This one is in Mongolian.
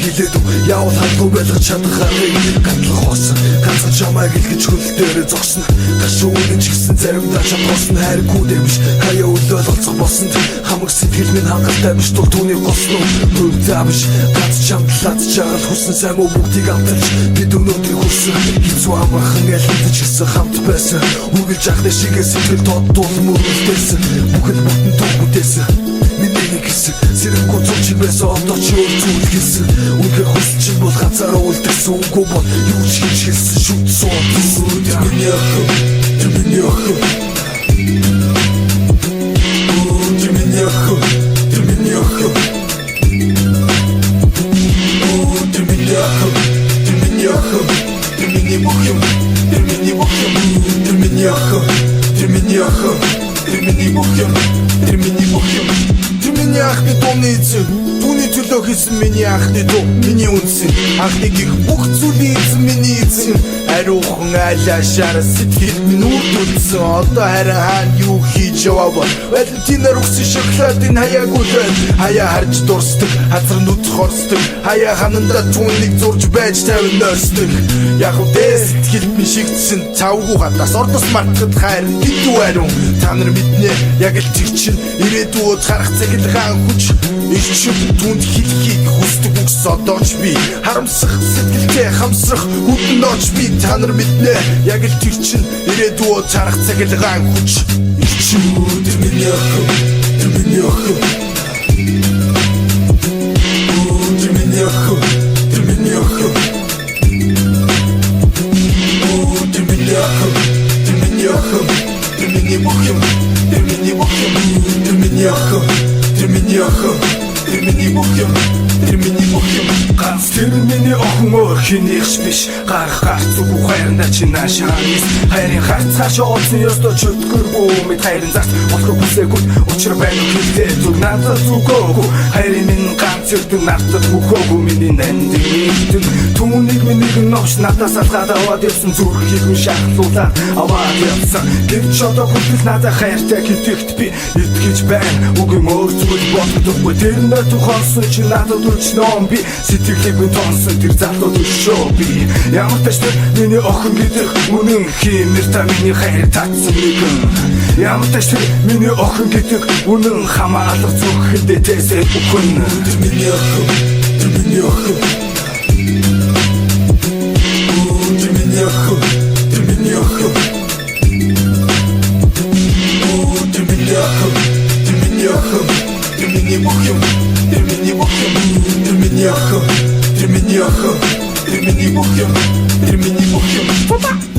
хилээд яавал хандгүй байлгаж чадах аргыг гатлах хоосон ганцхан чамайг илгэж хөл дээрээ зогсно гашууны ч гэсэн заримдаа чадварсан хайргүй дээр биш хаяа өлөөл олцох болсон хамаг сэтгэл минь хангалттай биш тул түүний госно мөрдөө биш ганц чамдлаад чагаад хүссэн сайн уу бүгдийг амталж бид өнөөдөр хүрсэн хэцүү амархан ялгаж гисэн хамт байсан үгэлж ахны шигээ сэтгэл тоддуул мөрөлдөөсөн бүхэл бүтэн төгөөдөөсөн миний гэсэн зэрэггүй цуч байсан одоо ч өөр зүйл гэсэн үнээр хүсч бол ганцаараа үлдсэн үгүй бол юу ч хийж хэлсэн шүтсэн миний охин миний охин миний охин миний охин миний охин миний охин миний охин миний охин миний охин миний охин миний охин миний охин миний ахны тооны эзэн түүний төлөө хийсэн миний ахны дуу миний үнсэн ахны гих бүх зүйлийн эзэн миний эзэн ариухан айлашаар сэтгэл минь үрдүүлсэн одоо харин хаана юу хийж яваа бол Валентинаар өгсөн шоколадын хаяагуулаад хаяа харж дурсдаг хазар нүд хорсдог хаяа хананда түүнийг зурж байж тавин нойрсдог яг үдээ сэтгэл минь шигдсэн цавгүй гадаас ордос мартахад хайр битүү ариун та нар мэднэ яг л тэр чинь ирээдүйд харах цахилгаан хүч ичв түнд хэлхийг хүсдэг үгс одоо ч би харамсах сэтгэлтэй хамсрах хүдэн дооч би та нар мэднэ яг л тэр чинь ирээдүйд харах цахилгаан хүч ичв миний охин миний охин миний охин миний охин миний охин миний охин миний охин миний охин миний охин миний охин миний охин миний охин ганц тэр миний охин өөр хинийхш биш гарах гарц үгүй хайрна чи наашаанис хайрын харц цааш олсон ёстой чөтгөргүй мэд хайрын зарц болохгүй хүсээгүй учир байна гэхдээ зүг надад зүгөөгүй хайрын минь ганц өртөг надад мөхөөгүй миний нандин түүнийг минийг новш надаас алгаад аваад явсан зүрхийг минь шахлуулаад аваад явсан гэвч одоо хүртэл надад хайртай гэдэгт би итгэж байна үгүй өөр зүйл боддоггүй тэр нөт тухайсан чи надад үлч ном би сэтгэлийг минь тонсон тэр залуу төшөө би ямар ч тэр миний охин гэдэг үнэн хэмээр та миний хайр татсан нэгэн ямар ч тэр миний охин гэдэг үнэн хамаалах зүрхэндээ тэсээ бүхэн миний охин миний охин миний охин миний охин миний охин миний охин миний охин Termini охин Termini охин Termini охин Termini охин Термини охин